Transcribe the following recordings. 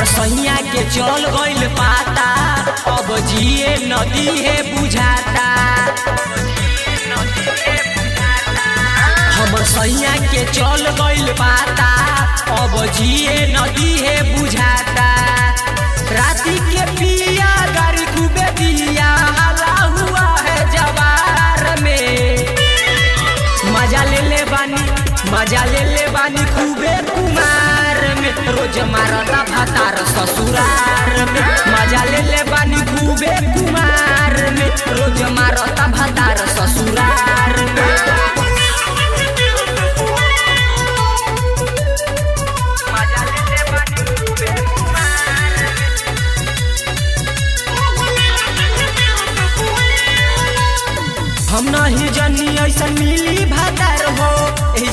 सैया के चल गइल पाता, अब जिए नदी है बुझाता। हमर सैया के चल गइल पाता, अब जिए नदी है बुझाता। राती के पिया गाड़ी खूबे दिया, हला हुआ है जवार में। मजा ले बानी खूबे कुमार में, रोज मारता भातार ससुरार में। मजा ले बानी खूबे कुमार में, रोज मारता भातार ससुरार में। मजा ले बानी खूबे कुमार हम नहीं जनी ऐसा मिली भातार हो,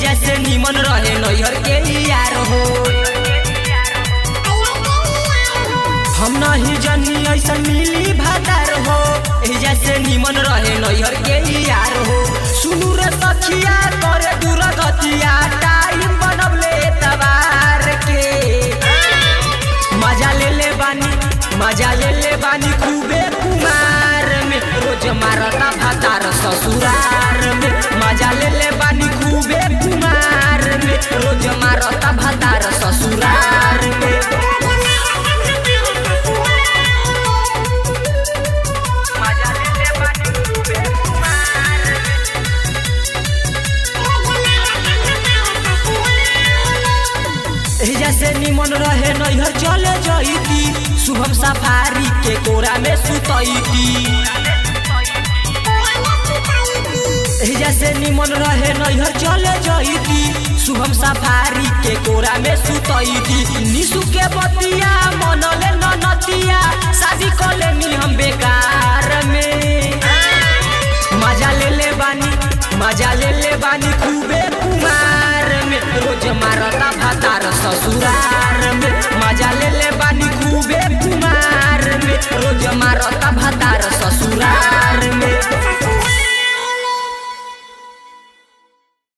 जैसे निमन रहे नैहर के यार हो। हम नहीं जनी ऐसा मिली भातार हो, जैसे निमन रहे नैहर के यार हो। सुनू रे सखिया करे दूर गतिया, टाइम बनबले तबार के। मजा ले बानी खूबे कुमार में, रोज मारता भातार ससुरार में। मजा ले बानी खूबे कुमार में, रोज मारता भातार ससुरार में। मजा ले बानी खूबे कुमार जैसे निमन रहे नैहर चले जईती, शुभम सफारी के कोरा में सुतईती। जैसे निमन रहे नैहर चले जईती, शुभम सफारी के कोरा में सुतईती। निशु के बतिया मनले ननतिया, शादी कले नी हम बेकार में। मजा ले बानी खूबे कुमार में, रोज मारता भातार ससुरार में। मजा ले बानी खूबे कुमार में, रोज मारता भातार